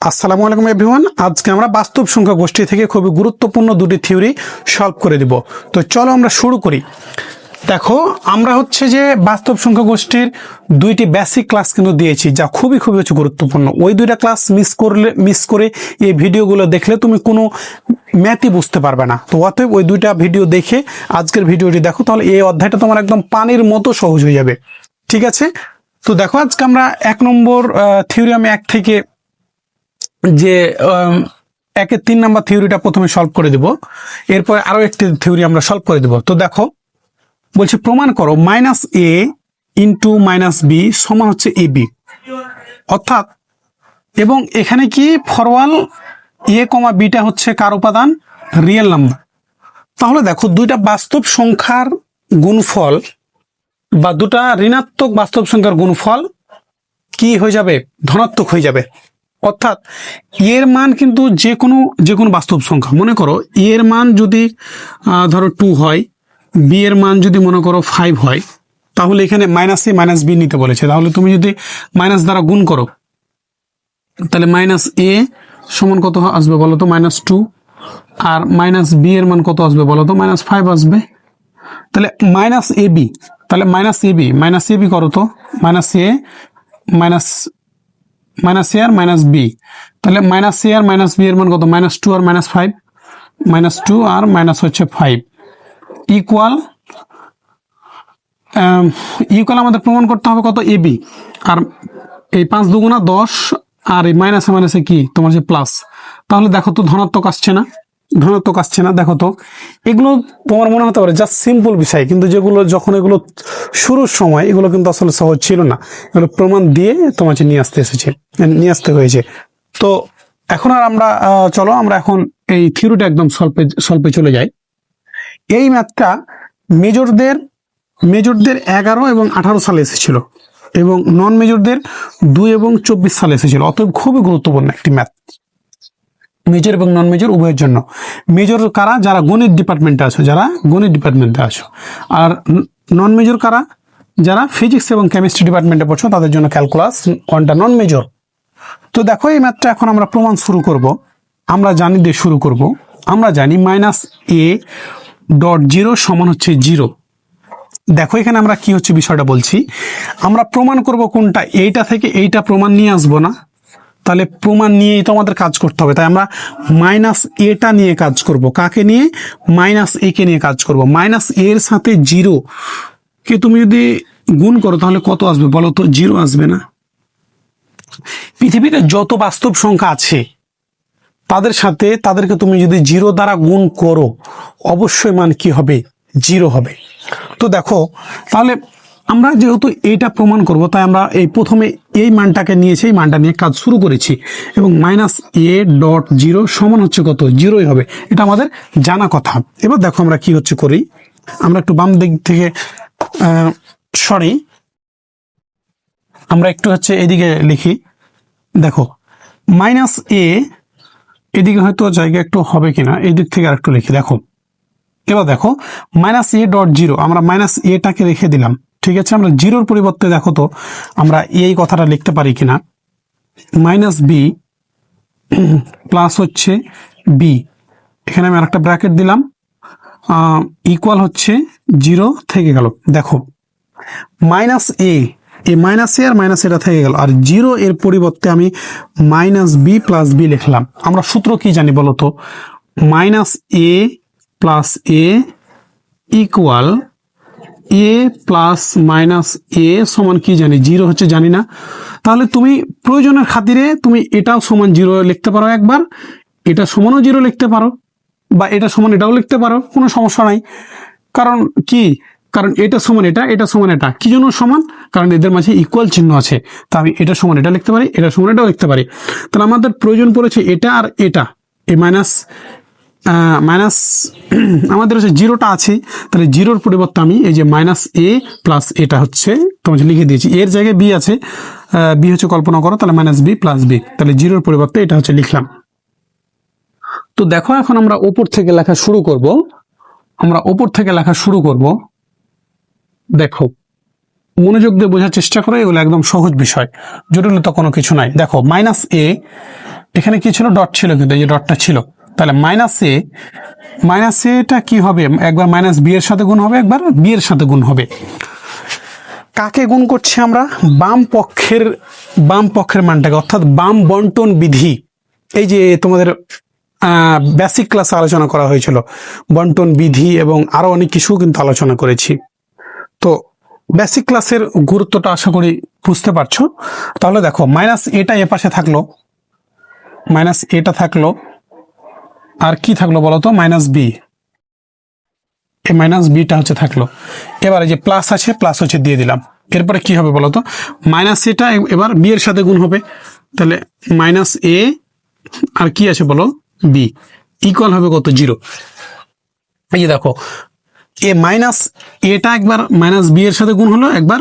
আসসালামু আলাইকুম এভরিওয়ান। আজকে আমরা বাস্তব সংখ্যা গোষ্ঠী থেকে খুবই গুরুত্বপূর্ণ দুটি থিওরি সলভ করে দিব। তো চলো আমরা শুরু করি। দেখো, আমরা হচ্ছে যে বাস্তব সংখ্যা গোষ্ঠীর দুইটি বেসিক ক্লাস কিন্তু দিয়েছি, যা খুবই হচ্ছে গুরুত্বপূর্ণ। ওই দুইটা ক্লাস মিস করে এই ভিডিওগুলো দেখলে তুমি কোনো ম্যাথই বুঝতে পারবে না। তো অতএব ওই দুইটা ভিডিও দেখে আজকের ভিডিওটি দেখো, তাহলে এই অধ্যায়টা তোমার একদম পানির মতো সহজ হয়ে যাবে। ঠিক আছে? তো দেখো, আজকে আমরা 1 নম্বর থিওরিয়াম 1 থেকে যে 1-এর 3 নাম্বার থিওরিটা প্রথমে সলভ করে দিব, এরপর আরো একটি থিওরি আমরা সলভ করে দিব। তো দেখো, বলছে প্রমাণ করো -a ইন্টু -b সমান হচ্ছে ab, অর্থাৎ এবং এখানে কি ফরওয়াল a, বিটা হচ্ছে কার উপাদান? Real number. তাহলে দেখো, দুইটা বাস্তব সংখ্যার গুণফল বা দুটা ঋণাত্মক বাস্তব সংখ্যার গুণফল কি হয়ে যাবে? ধনাত্মক হয়ে যাবে। অর্থাৎ এর মান কিন্তু যে কোনো বাস্তব সংখ্যা, মনে করো এর মান যদি ধরো 2 হয়, বি এর মান যদি মনে করো 5 হয়, তাহলে এখানে -a -b নিতে বলেছে। তাহলে তুমি যদি মাইনাস দ্বারা গুণ করো, তাহলে -a সমান কত আসবে বলো তো? -2। আর -b এর মান কত আসবে বলো তো? -5 আসবে। তাহলে -ab, তাহলে -ab করো তো, -a -a আর -b, তাহলে -a আর -b এর মান কত? -2 আর -5, -2 আর মাইনাস হচ্ছে 5 ইকুয়াল আমাদের প্রমাণ করতে হবে কত? ab। আর এই 5 দুগুণা 10, আর এই মাইনাসে কি তোমার যে প্লাস। তাহলে দেখো তো ধনাত্মক আসছে না? ধনাত্মক আসছে না। দেখো তো, এগুলো তোমার মনে হতে পারে জাস্ট সিম্পল বিষয়, কিন্তু যেগুলো যখন এগুলো শুরুর সময় এগুলো কিন্তু আসলে সহজ ছিল না। এগুলো প্রমাণ দিয়ে তোমাকে নিয়ে আসতে হয়েছে। তো এখন আর আমরা চলো আমরা এখন এই থিওরিটা একদম সলভে চলে যাই। এই ম্যাথটা মেজরদের 11 এবং 18 সালে এসেছিল, এবং নন মেজরদের 2 এবং 24 সালে এসেছিল। অতএব খুবই গুরুত্বপূর্ণ একটি ম্যাথ, মেজর এবং নন মেজর উভয়ের জন্য। মেজর কারা? যারা গণিত ডিপার্টমেন্টে আছো। আর নন মেজর কারা? যারা ফিজিক্স এবং কেমিস্ট্রি ডিপার্টমেন্টে পড়ছো, তাদের জন্য ক্যালকুলাস কোনটা নন মেজর। তো দেখো, এই ম্যাথটা এখন আমরা প্রমাণ শুরু করব। আমরা জানি দিয়ে শুরু করব। আমরা জানি -a.0 সমান হচ্ছে 0। দেখো, এখানে আমরা কি হচ্ছে বিষয়টা বলছি। আমরা প্রমাণ করব কোনটা? এইটা থেকে এইটা প্রমাণ নিয়ে আসবো না, তাহলে প্রমাণ নিয়েই তো আমাদের কাজ করতে হবে। তাই আমরা -a নিয়ে কাজ করব। কাকে নিয়ে? -a কে নিয়ে কাজ করব। -a এর সাথে 0 কে তুমি যদি গুণ করো, তাহলে কত আসবে বলো তো? 0 আসবে না? পৃথিবীতে যত বাস্তব সংখ্যা আছে তাদেরকে তুমি যদি 0 দ্বারা গুণ করো, অবশ্যই মান কি হবে? 0 হবে। তো দেখো, তাহলে আমরা যেহেতু এইটা প্রমাণ করব, তাই আমরা এই প্রথমে এই মানটাকে নিয়েছি, এই মানটা নিয়ে কাজ শুরু করেছি, এবং -a.0 সমান হচ্ছে কত? 0ই হবে। এটা আমাদের জানা কথা। এবার দেখো আমরা কি হচ্ছে করি। আমরা একটু বাম দিক থেকে আমরা একটু হচ্ছে এদিকে লিখি। দেখো, -a, এদিকে হয়তো জায়গা একটু হবে কিনা, এই দিক থেকে আর একটু লিখি। দেখো, এবার দেখো -a.0, আমরা -a-টাকে রেখে দিলাম। ঠিক আছে? আমরা 0-র পরিবর্তে দেখো তো আমরা এই কথাটা লিখতে পারি কিনা। -b প্লাস হচ্ছে b, এখানে আমি আরেকটা ব্র্যাকেট দিলাম, ইকুয়াল হচ্ছে 0 থেকে গেল। দেখো, -a, এই -a আর -এটা থেকে গেল, আর 0 এর পরিবর্তে আমি -b প্লাস b লিখলাম। আমরা সূত্র কি জানি বলো তো? -a plus a equal a plus -a সমান কি জানি? 0 হচ্ছে, জানি না। তাহলে তুমি প্রয়োজনের খাতিরে তুমি এটাও সমান 0 লিখতে পারো একবার, এটা সমানও 0 লিখতে পারো, বা এটা সমান এটাও লিখতে পারো, কোনো সমস্যা নাই। কারণ কি? কারণ এটা সমান এটা, এটা সমান এটা। কি জন্য সমান? কারণ এদের মাঝে ইকুয়াল চিহ্ন আছে। তা আমি এটা সমান এটা লিখতে পারি, এটা সমান এটাও লিখতে পারি। তাহলে আমাদের প্রয়োজন পড়েছে এটা আর এটা, এই মাইনাস আমাদের হচ্ছে 0টা আছে। তাহলে 0-র পরিবর্তে আমি এই যে -a প্লাস এটা হচ্ছে তোমাকে লিখে দিয়েছি। এর জায়গায় b আছে, b হচ্ছে কল্পনা করো, তাহলে -b প্লাস b, তাহলে 0-র পরিবর্তে এটা হচ্ছে লিখলাম। তো দেখো, এখন আমরা ওপর থেকে লেখা শুরু করব। দেখো, মনোযোগ দিয়ে বোঝার চেষ্টা করো, এগুলো একদম সহজ বিষয়, জটিলতা কোনো কিছু নাই। দেখো, -a এখানে কি ছিল, ডট ছিল, কিন্তু এই যে ডটটা ছিল। তাহলে মাইনাস এটা কি হবে, একবার মাইনাস বি এর সাথে গুণ হবে, একবার বি এর সাথে গুণ হবে। কাকে গুণ করছি আমরা, বাম পক্ষের মানটাকে, অর্থাৎ বাম বন্টন বিধি। এই যে তোমাদের বেসিক ক্লাসে আলোচনা করা হয়েছিল বন্টন বিধি এবং আরো অনেক কিছু কিন্তু আলোচনা করেছি। তো বেসিক ক্লাসের গুরুত্বটা আশা করি বুঝতে পারছো। তাহলে দেখো মাইনাস এটা এ পাশে থাকলো, মাইনাস এটা থাকলো, আর কি থাকলো বলতো, মাইনাস বি, এই মাইনাস বিটা হচ্ছে থাকলো। এবারে যে প্লাস আছে, প্লাস হচ্ছে দিয়ে দিলাম। এরপরে কি হবে বলতো, মাইনাস এটা এবার বি এর সাথে গুণ হবে, তাহলে মাইনাস এ আর কি আছে বলো, বি, ইকুয়াল হবে কত, 0। এই যে দেখো এ মাইনাস এটা একবার মাইনাস বি এর সাথে গুণ হলো, একবার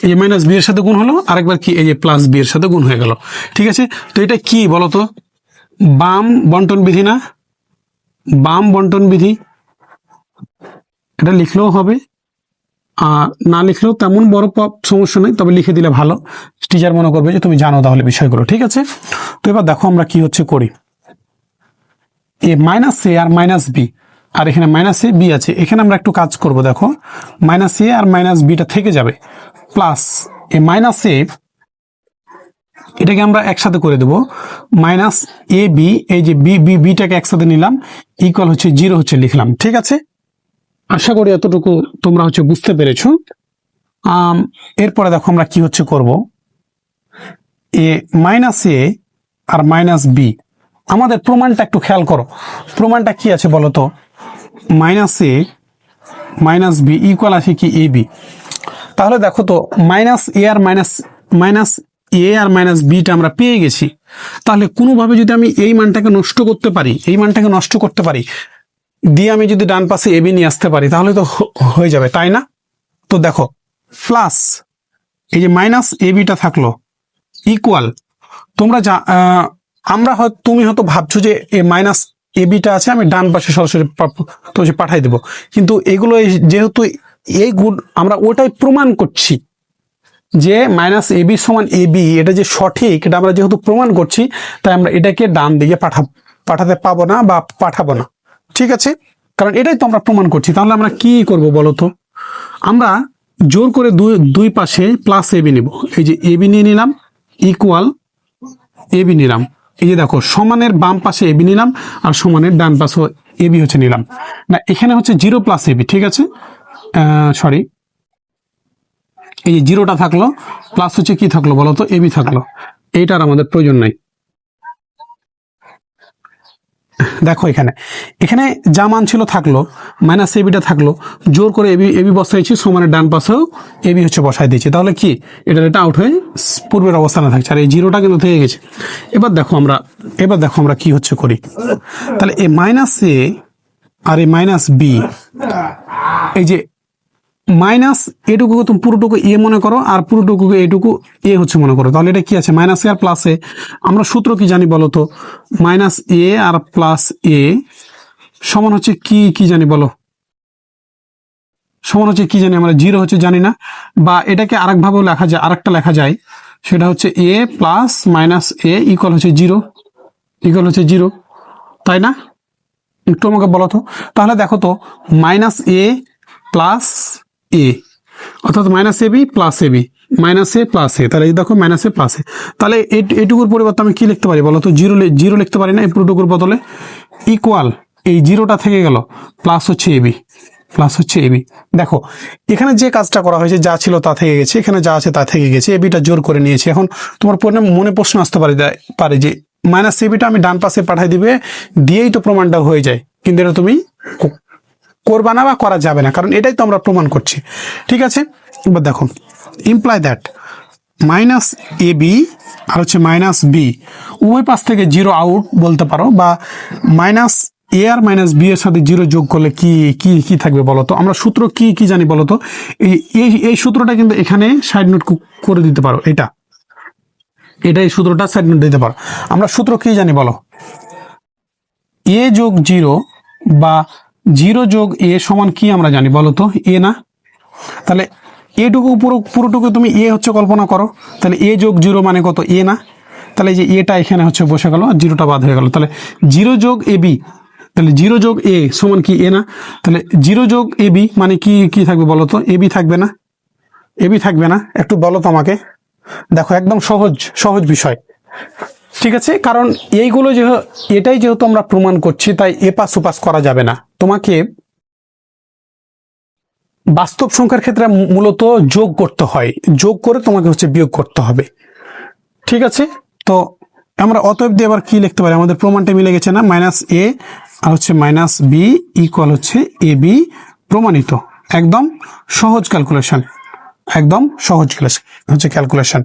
এই যে মাইনাস বি এর সাথে গুণ হলো, আর একবার কি এই যে প্লাস বি এর সাথে গুণ হয়ে গেল। ঠিক আছে, তো এটা কি বলতো, বাম বন্টন বিধি না, বাম বন্টন বিধি। এটা লিখলেও হবে, আর না লিখলেও তেমন বড় সমস্যা নেই, তবে লিখে দিলে ভালো, টিচার মনে করবে যে তুমি জানো তাহলে বিষয়গুলো। ঠিক আছে, তো এবার দেখো আমরা কি হচ্ছে করি, এ মাইনাস এ আর মাইনাস বি, আর এখানে মাইনাস এ বি আছে, এখানে আমরা একটু কাজ করব। দেখো মাইনাস এ আর মাইনাস বিটা থেকে যাবে, প্লাস এ মাইনাস এ, এটাকে আমরা একসাথে করে দেব, মাইনাস এ বি, এই যে বিটাকে একসাথে নিলাম, ইকুয়াল হচ্ছে 0 হচ্ছে লিখলাম। ঠিক আছে, আশা করি এতটুকু তোমরা হচ্ছে বুঝতে পেরেছো। এরপরে দেখো আমরা কি হচ্ছে করব, এ মাইনাস এ আর মাইনাস বি, আমাদের প্রমাণটা একটু খেয়াল করো, প্রমাণটা কি আছে বলো তো, মাইনাস এ মাইনাস বি ইকুয়াল আছে কি এ বি। তাহলে দেখো তো মাইনাস এ আর মাইনাস বিটা আমরা পেয়ে গেছি। তাহলে কোনোভাবে যদি আমি এই মানটাকে নষ্ট করতে পারি, দিয়ে আমি যদি ডান পাশে এবি নিয়ে আসতে পারি, তাহলে তো হয়ে যাবে, তাই না? তো দেখো প্লাস এই যে মাইনাস এবিটা থাকলো, ইকুয়াল, তোমরা তুমি হয়তো ভাবছো যে এই মাইনাস এবিটা আছে, আমি ডান পাশে সরাসরি পাঠাই দেবো, কিন্তু এগুলো যেহেতু এই গুণ আমরা ওটাই প্রমাণ করছি যে মাইনাস এবি সমান এবি, এটা যে সঠিক, এটা আমরা যেহেতু প্রমাণ করছি, তাই আমরা এটাকে ডান দিকে পাঠাতে পাবো না বা পাঠাবো না। ঠিক আছে, কারণ এটাই তো আমরা প্রমাণ করছি। তাহলে আমরা কি করব বলতো, আমরা জোর করে দুই পাশে প্লাস এবি নিব, এই যে এবি নিয়ে নিলাম, ইকুয়াল এবি নিলাম, এই যে দেখো সমানের বাম পাশে এবি নিলাম, আর সমানের ডান পাশে এবি হচ্ছে নিলাম না, এখানে হচ্ছে 0 প্লাস এবি। ঠিক আছে, সরি, এই যে 0টা থাকলো, প্লাস হচ্ছে কি থাকলো বলতো, এবি থাকলো, এইটার আমাদের প্রয়োজন নাই। দেখো এখানে যা মান ছিল থাকলো, মাইনাস এবিটা থাকলো, জোর করে এবি বসাইছি, সমানের ডান পাশেও এবি হচ্ছে বসাই দিয়েছি, তাহলে কি এটা আউট হয়ে পূর্বের অবস্থানে থাকছে, আর এই 0টা কিন্তু থেকে গেছে। এবার দেখো আমরা কি হচ্ছে করি, তাহলে এই মাইনাস এ আর এই মাইনাস বি, এই যে মাইনাস এটুকু তুমি পুরোটুকু এ মনে করো, আর পুরোটুকুকে এটুকু এ হচ্ছে মনে করো, তাহলে এটা কি আছে, মাইনাস এ আর প্লাস এ। আমরা সূত্র কি জানি বলো তো, minus A R plus A সমান হচ্ছে কি জানি বলো, সমান হচ্ছে কি জানি আমরা, 0 হচ্ছে জানি না, বা এটাকে আরেকভাবেও আরেকটা লেখা যায়, সেটা হচ্ছে এ প্লাস মাইনাস এ ইকুয়াল হচ্ছে 0, তাই না? একটু আমাকে বলো তো। তাহলে দেখো তো মাইনাস এ প্লাস এ, অর্থাৎ minus A B plus A B, minus A plus এ, তাহলে এই দেখো মাইনাস এ প্লাস এ, তাহলে এইটুকুর পরিবর্তে আমি কি লিখতে পারি বলো তো, 0 লিখতে পারি না, এই পুরোটুকুর বদলে ইকুয়াল, এই 0টা থেকে গেল, প্লাস হচ্ছে এবি। দেখো এখানে যে কাজটা করা হয়েছে, যা ছিল তা থেকে গেছে, এখানে যা আছে তা থেকে গেছে, এবিটা জোর করে নিয়েছে। এখন তোমার মনে প্রশ্ন আসতে পারে যে মাইনাস এবিটা আমি ডান পাশে পাঠাই দিয়েই তো প্রমাণটা হয়ে যায়, কিন্তু এটা তুমি করবা না বা করা যাবে না, কারণ এটাই তো আমরা প্রমাণ করছি। ঠিক আছে, এবার দেখো imply that minus A B আর হচ্ছে মাইনাস বি উভয় পাশ থেকে 0 আউট বলতে পারো, বা মাইনাস এ আর মাইনাস বি এর সাথে 0 যোগ করলে কি থাকবে বলতো, আমরা সূত্র কি জানি বলতো, এই সূত্রটা কিন্তু এখানে সাইড নোট করে দিতে পারো, এই সূত্রটা সাইড নোট দিতে পারো। আমরা সূত্র কি জানি বলো, এ যোগ 0 বা 0 যোগ এ সমান কি আমরা জানি বলো তো, এ না? তাহলে এটুকু পুরোটুকু তুমি এ হচ্ছে কল্পনা করো, তাহলে এ যোগ 0 মানে কত, এ না? তাহলে এই যে এটা এখানে হচ্ছে বসে গেল আর জিরোটা বাদ হয়ে গেল, তাহলে 0 যোগ এ বি, তাহলে 0 যোগ এ সমান কি এ না, তাহলে 0 যোগ এ বি মানে কি কি থাকবে বলো তো, এ বি থাকবে না, এ বি থাকবে না, একটু বলো তো আমাকে। দেখো একদম সহজ সহজ বিষয়, ঠিক আছে, কারণ এইগুলো এটাই যেহেতু আমরা প্রমাণ করছি তাই এপাস ওপাস করা যাবে না। তোমাকে বাস্তব সংখ্যার ক্ষেত্রে মূলত যোগ করতে হয়, যোগ করে তোমাকে হচ্ছে বিয়োগ করতে হবে, ঠিক আছে। তো আমরা অতএব দিয়ে আবার কি লিখতে পারি, আমাদের প্রমাণটা মিলে গেছে না, মাইনাস এ আর হচ্ছে মাইনাস বি ইকুয়াল হচ্ছে এ বি প্রমাণিত। একদম সহজ ক্যালকুলেশন, একদম সহজ হচ্ছে ক্যালকুলেশন।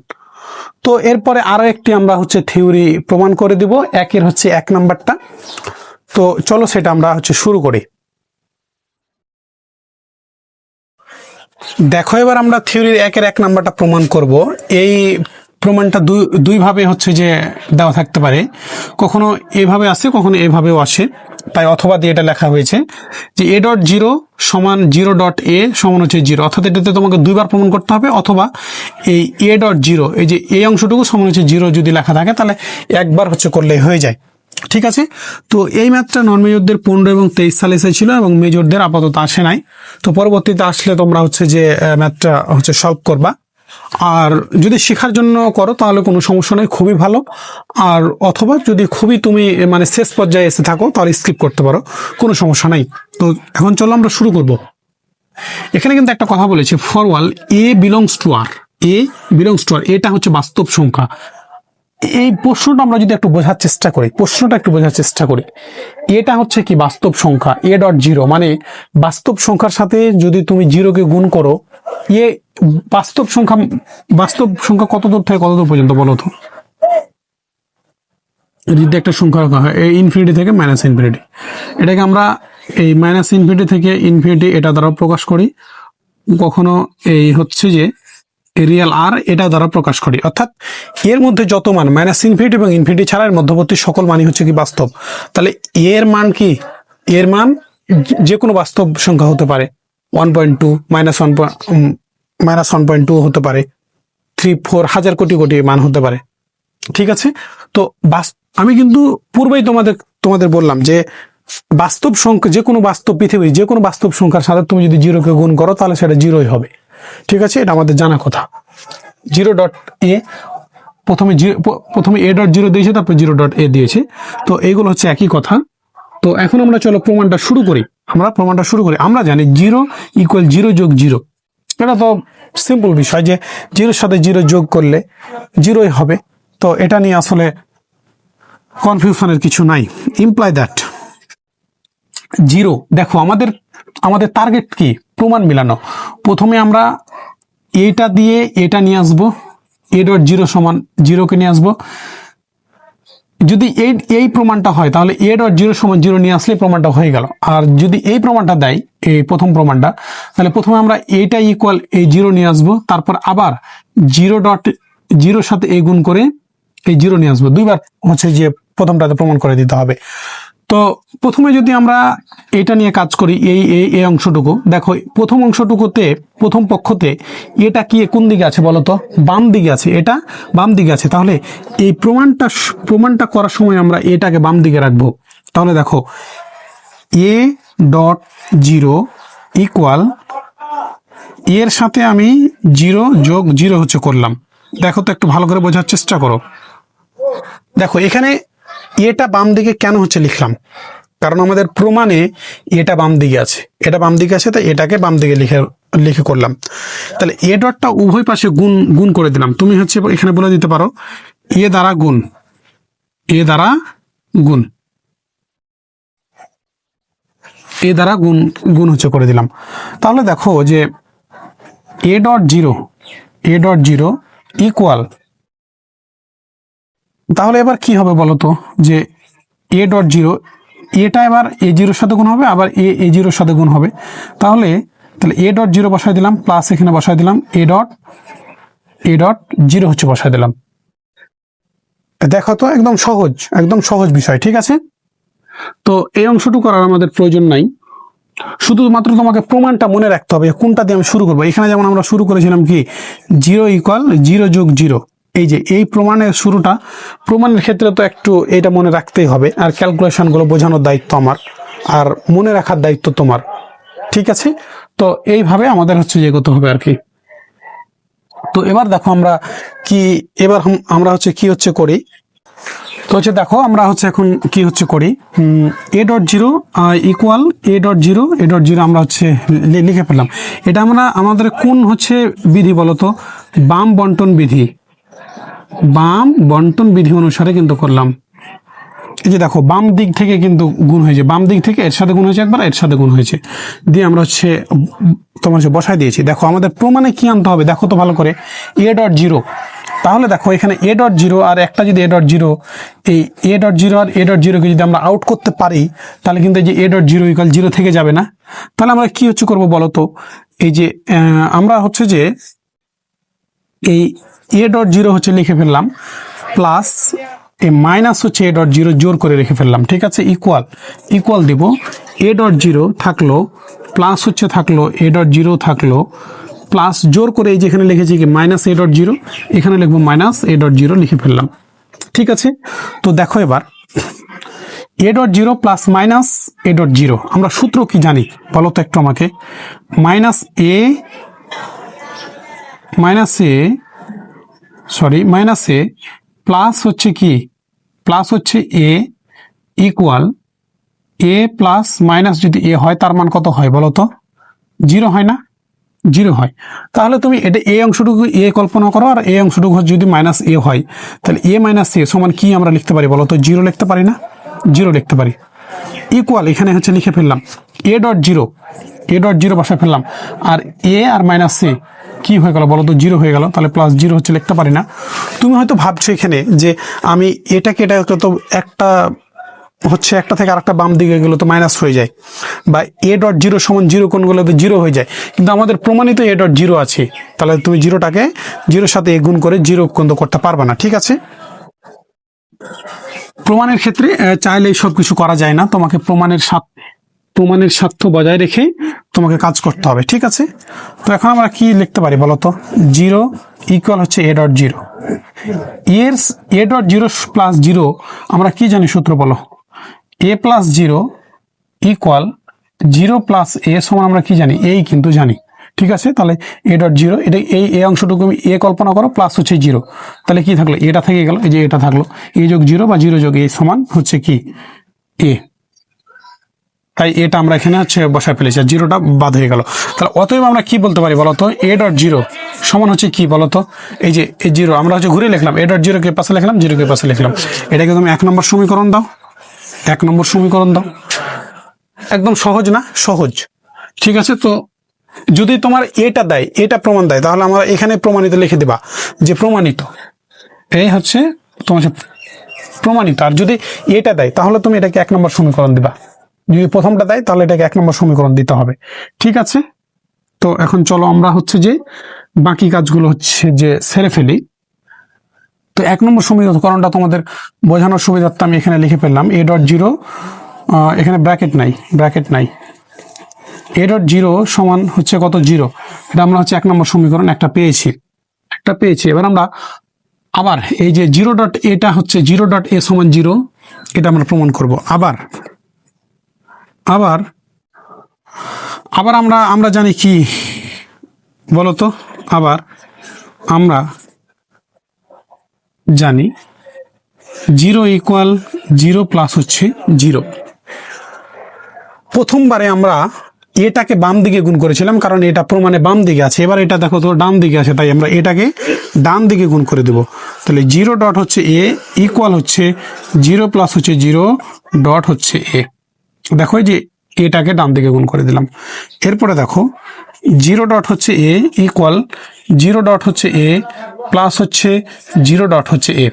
তো এরপরে আরো একটি আমরা হচ্ছে থিওরি প্রমাণ করে দিব, একের হচ্ছে 1 নাম্বারটা। তো চলো সেটা আমরা হচ্ছে শুরু করি। দেখো এবার আমরা থিওরির 1-এর 1 নাম্বারটা প্রমাণ করব। এই প্রমাণটা দুই ভাবে হচ্ছে যে দেওয়া থাকতে পারে, কখনো এভাবে আসে কখনো এভাবেও আসে, তাই অথবা দিয়ে এটা লেখা হয়েছে যে এ ডট জিরো সমান 0 ডট এ সমান হচ্ছে 0, অর্থাৎ এটাতে তোমাকে দুইবার প্রমাণ করতে হবে, অথবা এই এ ডট জিরো এই যে এই অংশটুকু সমান হচ্ছে 0 যদি লেখা থাকে তাহলে একবার হচ্ছে করলে হয়ে যায়, ঠিক আছে। তো এই ম্যাথটা নন মেজরদের 15 এবং 23 সালে এসেছিল এবং মেজরদের আপাতত আসে নাই। তো পরবর্তীতে আসলে তোমরা হচ্ছে যে ম্যাথটা হচ্ছে সলভ করবা, আর যদি শেখার জন্য করো তাহলে কোনো সমস্যা নেই, খুবই ভালো। আর অথবা যদি খুবই তুমি মানে শেষ পর্যায়ে এসে থাকো তাহলে স্কিপ করতে পারো, কোনো সমস্যা নাই। তো এখন চলো আমরা শুরু করব। এখানে কিন্তু একটা কথা বলেছে, for all A belongs to R, A belongs to R, এটা হচ্ছে বাস্তব সংখ্যা। এই প্রশ্নটা আমরা যদি একটু বোঝার চেষ্টা করি, এটা হচ্ছে কি বাস্তব সংখ্যা, এ ডট জিরো মানে বাস্তব সংখ্যার সাথে যদি তুমি জিরোকে গুণ করো, এ বাস্তব সংখ্যা কত দূর থেকে কত দূর পর্যন্ত বলো তো, যদি একটা সংখ্যা রাখা হয় এই ইনফিনিটি থেকে মাইনাস ইনফিনিটি, এটাকে আমরা এই মাইনাস ইনফিনিটি থেকে ইনফিনিটি এটা দ্বারা প্রকাশ করি, কখনো এই হচ্ছে যে রিয়েল আর এটা দ্বারা প্রকাশ করি, অর্থাৎ এর মধ্যে যত মান মাইনাস ইনফিনিটি এবং ইনফিনিটি ছাড়া এর মধ্যবর্তী সকল মানই হচ্ছে কি বাস্তব। তাহলে এর মান কি, এর মান যে কোনো বাস্তব সংখ্যা হতে পারে, 1.2 -1.2 হতে পারে, 3, 4 হাজার কোটি কোটি মান হতে পারে, ঠিক আছে। তো আমি কিন্তু পূর্বেই তোমাদের বললাম যে বাস্তব সংখ্যা যে কোনো বাস্তব পৃথিবীর যে কোনো বাস্তব সংখ্যার সাথে তুমি যদি জিরোকে গুণ করো তাহলে সেটা জিরোই হবে, ঠিক আছে, এটা আমাদের জানা কথা। 0 ডট এ প্রথমে এ ডট জিরো দিয়েছে, তারপর 0 ডট এ দিয়েছে, তো এইগুলো হচ্ছে একই কথা। তো এখন আমরা চলো প্রমাণটা শুরু করি। আমরা জানি 0 ইকুয়াল 0 যোগ 0, এটা তো সিম্পল বিষয় যে 0-এর সাথে 0 যোগ করলে 0ই হবে, তো এটা নিয়ে আসলে কনফিউশনের কিছু নাই। ইমপ্লাই দ্যাট 0, দেখো আমাদের টার্গেট কি, প্রমাণ মিলানো। প্রথমে আমরা এটা দিয়ে এটা নিয়ে আসবো, এ ডট জিরো সমান 0কে নিয়ে আসবো। যদি এই প্রমাণটা হয় তাহলে এ ডট জিরো সমান 0 নিয়ে আসলে প্রমাণটা হয়ে গেল। আর যদি এই প্রমাণটা দেয়, এই প্রথম প্রমাণটা, তাহলে প্রথমে আমরা এইটা ইকুয়াল এই 0 নিয়ে আসবো, তারপর আবার 0 ডট জিরোর সাথে এই গুণ করে এই 0 নিয়ে আসবো, দুইবার হচ্ছে যে প্রথমটাতে প্রমাণ করে দিতে হবে। তো প্রথমে যদি আমরা এটা নিয়ে কাজ করি, এই অংশটুকু দেখো, প্রথম অংশটুকুতে প্রথম পক্ষতে এটা কি কোন দিকে আছে বলো তো, বাম দিকে আছে, এটা বাম দিকে আছে, তাহলে এই প্রমাণটা করার সময় আমরা এটাকে বাম দিকে রাখবো। তাহলে দেখো এ ডট জিরো ইকুয়াল এর সাথে আমি 0 যোগ 0 হচ্ছে করলাম। দেখো তো একটু ভালো করে বোঝার চেষ্টা করো। দেখো এখানে এটা বাম দিকে কেন হচ্ছে লিখলাম, কারণ আমাদের প্রমাণে এটা বাম দিকে আছে, তাই এটাকে বাম দিকে লিখে করলাম। তাহলে এ ডটটা উভয় পাশে গুণ করে দিলাম। তুমি হচ্ছে এখানে বলে দিতে পারো এ দ্বারা গুণ হচ্ছে করে দিলাম। তাহলে দেখো যে এ ডট জিরো ইকুয়াল, তাহলে এবার কি হবে বলতো যে এ ডট জিরো, এটা এবার এ জিরোর সাথে গুণ হবে, আবার এ জিরোর সাথে গুণ হবে, তাহলে এ ডট জিরো বসাই দিলাম, প্লাস এখানে বসাই দিলাম এ ডট জিরো হচ্ছে বসাই দিলাম। দেখো তো একদম সহজ বিষয়, ঠিক আছে। তো এই অংশটুকু করার আমাদের প্রয়োজন নাই, শুধুমাত্র তোমাকে প্রমাণটা মনে রাখতে হবে কোনটা দিয়ে আমি শুরু করবো। এখানে যেমন আমরা শুরু করেছিলাম কি 0 ইকুয়াল 0 যোগ 0, এই যে এই প্রমাণের শুরুটা, প্রমাণের ক্ষেত্রে তো একটু এটা মনে রাখতেই হবে, আর ক্যালকুলেশনগুলো বোঝানোর দায়িত্ব আমার, আর মনে রাখার দায়িত্ব তোমার। ঠিক আছে, তো এইভাবে আমাদের হচ্ছে যে এগোতে হবে আর কি। তো এবার দেখো আমরা কি, আমরা হচ্ছে কি হচ্ছে করি, তো হচ্ছে দেখো আমরা হচ্ছে এখন কি হচ্ছে করি, এ dot zero equal A dot zero, A dot zero আমরা হচ্ছে লিখে ফেললাম। এটা আমরা আমাদের কোন হচ্ছে বিধি বলতো, বাম বন্টন বিধি, বাম বন্টন বিধি অনুসারে কিন্তু করলাম। এই যে দেখো বাম দিক থেকে কিন্তু গুণ হয়েছে, বাম দিক থেকে এর সাথে গুণ হয়েছে একবার, এর সাথে গুণ হয়েছে, দিয়ে আমরা হচ্ছে তোমার হচ্ছে বসাই দিয়েছি। দেখো আমাদের প্রমাণে কি আনতে হবে দেখো তো ভালো করে, এ ডট জিরো। তাহলে দেখো এখানে এ ডট জিরো আর একটা যদি এ ডট জিরো, এই এ ডট জিরো আর এ ডট জিরোকে যদি আমরা আউট করতে পারি, তাহলে কিন্তু এই যে A dot zero equal zero থেকে যাবে না। তাহলে আমরা কি হচ্ছে করবো বলো তো, এই যে আমরা হচ্ছে যে এই এ ডট জিরো হচ্ছে লিখে ফেললাম, প্লাস এই মাইনাস হচ্ছে এ ডট জিরো জোর করে রেখে ফেললাম। ঠিক আছে, ইকুয়াল দিব, এ ডট জিরো থাকলো, প্লাস হচ্ছে থাকলো এ ডট জিরো থাকলো, প্লাস জোর করে এই যেখানে লিখেছি কি মাইনাস এ ডট জিরো, এখানে লিখবো মাইনাস এ ডট জিরো লিখে ফেললাম। ঠিক আছে, তো দেখো এবার এ ডট জিরো প্লাস মাইনাস এ ডট জিরো, আমরা সূত্র কি জানি বলো তো একটু আমাকে, মাইনাস এ প্লাস হচ্ছে কি, প্লাস হচ্ছে এ ইকুয়াল এ প্লাস মাইনাস যদি এ হয় তার মান কত হয় বলো তো, জিরো হয় না, জিরো হয়। তাহলে তুমি এটা এ অংশটুকু এ কল্পনা করো, আর এ অংশটুকু যদি মাইনাস এ হয়, তাহলে এ মাইনাস এ সমান কি আমরা লিখতে পারি বলো তো, জিরো লিখতে পারি না, জিরো লিখতে পারি। ইকুয়াল এখানে হচ্ছে লিখে ফেললাম এ ডট জিরো বসায় ফেললাম, আর এ আর মাইনাস এ কি হয়ে গেল বলো তো, জিরো হয়ে গেল। তাহলে প্লাস জিরো হচ্ছে লিখতে পারি না। তুমি হয়তো ভাবছো এখানে যে আমি এটা তো একটা হচ্ছে একটা থেকে আরেকটা বাম দিকে গেলে তো মাইনাস হয়ে যায়, বা এ ডট জিরো সমান জিরো কোন গেলে তো জিরো হয়ে যায়, কিন্তু আমাদের প্রমাণিত এ ডট জিরো আছে, তাহলে তুমি জিরোটাকে জিরোর সাথে এ গুণ করে জিরো কিন্তু করতে পারবে না। ঠিক আছে, প্রমাণের ক্ষেত্রে চাইলেই সব কিছু করা যায় না, তোমাকে প্রমাণের স্বার্থ বজায় রেখে তোমাকে কাজ করতে হবে। ঠিক আছে, তো এখন আমরা কি লিখতে পারি বলতো, জিরো ইকুয়াল হচ্ছে A dot zero, A dot zero plus zero আমরা কি জানি সূত্র বলো, A plus zero equal zero plus A সমান আমরা কি জানি, এই কিন্তু জানি। ঠিক আছে, তাহলে এ ডট জিরো, এটা এই এ অংশটুকু এ কল্পনা করো, প্লাস হচ্ছে জিরো, তাহলে কি থাকলো, এটা থেকে গেল, এই যে এটা থাকলো, এ যোগ জিরো বা জিরো যোগ এ সমান হচ্ছে কি এ, তাই এটা আমরা এখানে হচ্ছে বসায় ফেলেছি, আর জিরোটা বাদ হয়ে গেল। তাহলে অতএব আমরা কি বলতে পারি বলতো, এ ডট জিরো সমান হচ্ছে কি বলতো, এই যে এই জিরো আমরা হচ্ছে ঘুরে লিখলাম, এ ডট জিরোকে পাশে লিখলাম, জিরোকে পাশে লিখলাম, এটাকে তুমি 1 নম্বর সমীকরণ দাও, 1 নম্বর সমীকরণ দাও। একদম সহজ না, সহজ। ঠিক আছে, তো যদি তোমার এটা দেয়, এটা প্রমাণ দেয়, তাহলে আমরা এখানে প্রমাণিত লিখে দেবা যে প্রমাণিত, এই হচ্ছে তোমার প্রমাণিত। আর যদি এটা দেয় তাহলে তুমি এটাকে 1 নম্বর সমীকরণ দিবা, যদি প্রথমটা দেয় তাহলে এটাকে 1 নম্বর সমীকরণ দিতে হবে। ঠিক আছে, তো এখন চলো আমরা হচ্ছে যে বাকি কাজগুলো হচ্ছে যে সেরে ফেলি। তো 1 নম্বর সমীকরণটা তোমাদের বোঝানোর সুবিধার্থে আমি এখানে লিখে ফেললাম, এ ডট জিরো, এখানে ব্র্যাকেট নাই, এ ডট জিরো সমান হচ্ছে কত, জিরো। এটা আমরা হচ্ছে 1 নম্বর সমীকরণ একটা পেয়েছি। এবার আমরা আবার এই যে জিরো ডট এটা হচ্ছে জিরো ডট এ সমান জিরো, এটা আমরা প্রমাণ করব। আবার আমরা জানি কি বলতো, আবার আমরা জানি জিরো ইকুয়াল জিরো প্লাস হচ্ছে জিরো। প্রথমবারে আমরা এটাকে বাম দিকে গুণ করেছিলাম, কারণ এটা প্রমাণে বাম দিকে আছে। এবার এটা দেখো তো ডান দিকে আছে, তাই আমরা এটাকে ডান দিকে গুণ করে দেব। তাহলে জিরো ডট হচ্ছে এ ইকুয়াল হচ্ছে জিরো প্লাস হচ্ছে জিরো ডট হচ্ছে এ। দেখো যে এটাকে ডান দিকে গুণ করে দিলাম। এরপরে দেখো জিরো ডট হচ্ছে এ ইকুয়াল জিরো ডট হচ্ছে এ প্লাস হচ্ছে জিরো ডট হচ্ছে এ।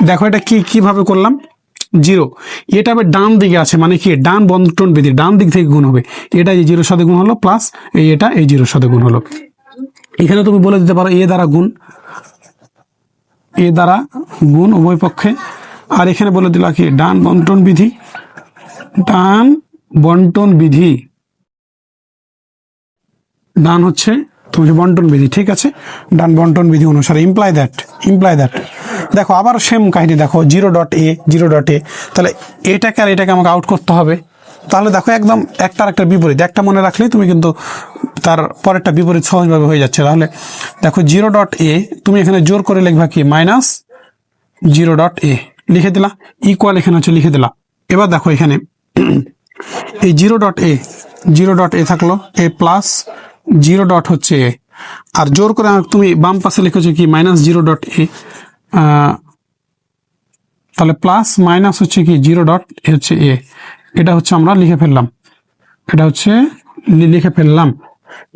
দেখো এটা কিভাবে করলাম, জিরো এটা আবার ডান দিকে আছে, মানে কি ডান বন্টন বিধি, ডান দিক থেকে গুণ হবে। এটা এই জিরোর সাথে গুণ হলো, প্লাস এটা এই জিরোর সাথে গুণ হলো। এখানে তুমি বলে দিতে পারো এ দ্বারা গুণ উভয় পক্ষে। আর এখানে বলে দিলা কি ডান বন্টন বিধি, ডান হচ্ছে তোমার বন্টন বিধি। ঠিক আছে, ডান বন্টন বিধি অনুসারে ইমপ্লাই দ্যাট দেখো আবার সেম কাহিনী, দেখো 0.a, তাহলে এটাকে আর এটাকে আমাকে আউট করতে হবে। তাহলে দেখো একদম একটার একটা বিপরীত, একটা মনে রাখলেই তুমি কিন্তু তার পরেরটা বিপরীত সহজভাবে হয়ে যাচ্ছে। তাহলে দেখো 0.a তুমি এখানে জোর করে লিখবা কি -0.a লিখে দিলা, ইকুয়াল এখানে হচ্ছে লিখে দিলা। এবার দেখো এখানে এই 0.a থাকলো a প্লাস 0. হচ্ছে a, আর জোর করে তুমি বাম পাশে লিখেছো কি -0.a, তাহলে প্লাস মাইনাস হচ্ছে কি 0. হচ্ছে a, এটা হচ্ছে আমরা লিখে ফেললাম, এটা হচ্ছে লিখে ফেললাম।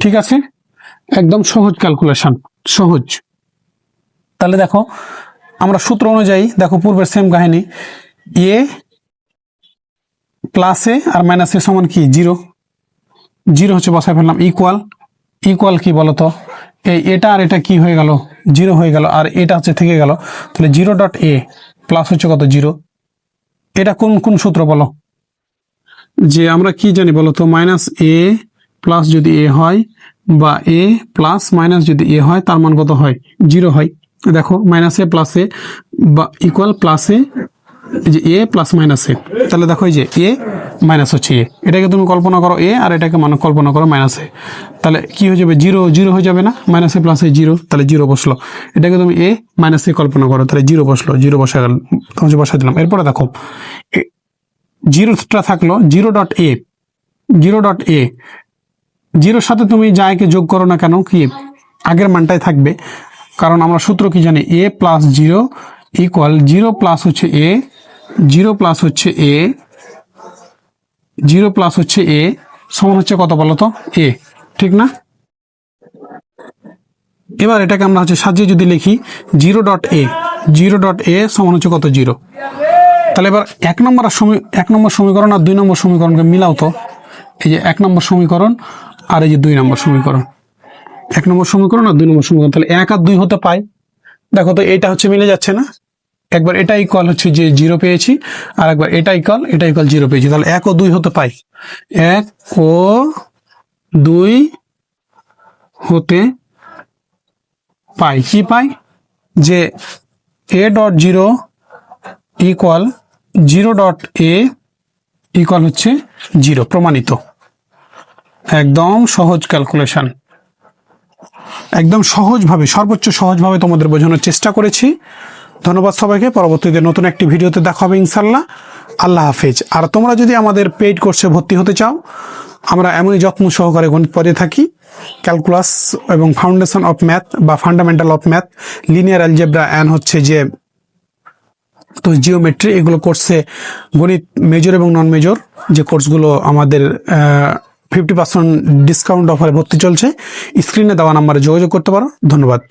ঠিক আছে, একদম সহজ ক্যালকুলেশন, সহজ। তাহলে দেখো আমরা সূত্র অনুযায়ী দেখো পূর্বের সেম কাহিনী, a প্লাস এ আর মাইনাস এ সমান কি 0 হচ্ছে বসায় ফেললাম, ইকুয়াল কি বলতো, এটা আর এটা কি হয়ে গেল 0 হয়ে গেল, আর এটা হচ্ছে থেকে গেল। তাহলে 0.a প্লাস হচ্ছে কত 0, এটা কোন সূত্র বলো, যে আমরা কি জানি বলতো -a প্লাস যদি a হয় বা a প্লাস মাইনাস যদি a হয় তার মান কত হয় 0 হয়। দেখো -a প্লাস a বা ইকুয়াল প্লাস a, যে a প্লাস -a, তাহলে দেখো এই যে a মাইনাস হচ্ছে a, এটাকে তুমি কল্পনা করো a আর এটাকে কল্পনা করো -a, তাহলে কি হয়ে যাবে 0 হয়ে যাবে না, -a প্লাস a 0, তাহলে 0 বসলো। এটাকে তুমি a -a কল্পনা করো, তাহলে 0 বসলো, 0 বসা গেল, তোমাকে বসাই দিলাম। এরপরে দেখো 0টা থাকলো 0.a, 0 সাথে তুমি যা একে যোগ করো না কেন কি আগের মানটাই থাকবে, কারণ আমরা সূত্র কি জানি a প্লাস 0 ইকুয়াল 0 প্লাস হচ্ছে a, 0 প্লাস হচ্ছে a, 0 প্লাস হচ্ছে a সমান হচ্ছে কত বলতো a, ঠিক না? এবার এটাকে আমরা হচ্ছে সাজিয়ে যদি লিখি 0.a সমান হচ্ছে কত 0। তাহলে এবার এক নম্বর সমীকরণ আর 2 নম্বর সমীকরণকে মিলাও তো, এই যে 1 নম্বর সমীকরণ আর এই যে 2 নম্বর সমীকরণ, 1 নম্বর সমীকরণ আর 2 নম্বর সমীকরণ, তাহলে 1 আর 2 হতে পাই। দেখো তো এটা হচ্ছে মিলে যাচ্ছে না, একবার এটা ইকুয়াল হচ্ছে যে 0 পেয়েছি, আর একবার এটা ইকুয়াল 0 পেয়েছি, তাহলে 1 ও 2 হতে পাই, 1 ও 2 হতে পাই। কি পাই, যে a.0 ইকুয়াল 0.a ইকুয়াল হচ্ছে 0, প্রমাণিত। একদম সহজ ক্যালকুলেশন, একদম সহজভাবে, সর্বোচ্চ সহজভাবে তোমাদের বোঝানোর চেষ্টা করেছি। ধন্যবাদ সবাইকে, পরবর্তীতে নতুন একটি ভিডিওতে দেখা হবে ইনশাল্লাহ। আল্লাহ হাফেজ। আর তোমরা যদি আমাদের পেইড কোর্সে ভর্তি হতে চাও, আমরা এমনই যত্ন সহকারে গণিত পড়ে থাকি, ক্যালকুলাস এবং ফাউন্ডেশন অফ ম্যাথ বা fundamental of math, linear algebra and হচ্ছে যে তো জিওমেট্রি, এগুলো কোর্সে গণিত মেজর এবং নন মেজর যে কোর্সগুলো আমাদের 50% ডিসকাউন্ট অফারে ভর্তি চলছে। স্ক্রিনে দেওয়া নাম্বারে যোগাযোগ করতে পারো। ধন্যবাদ।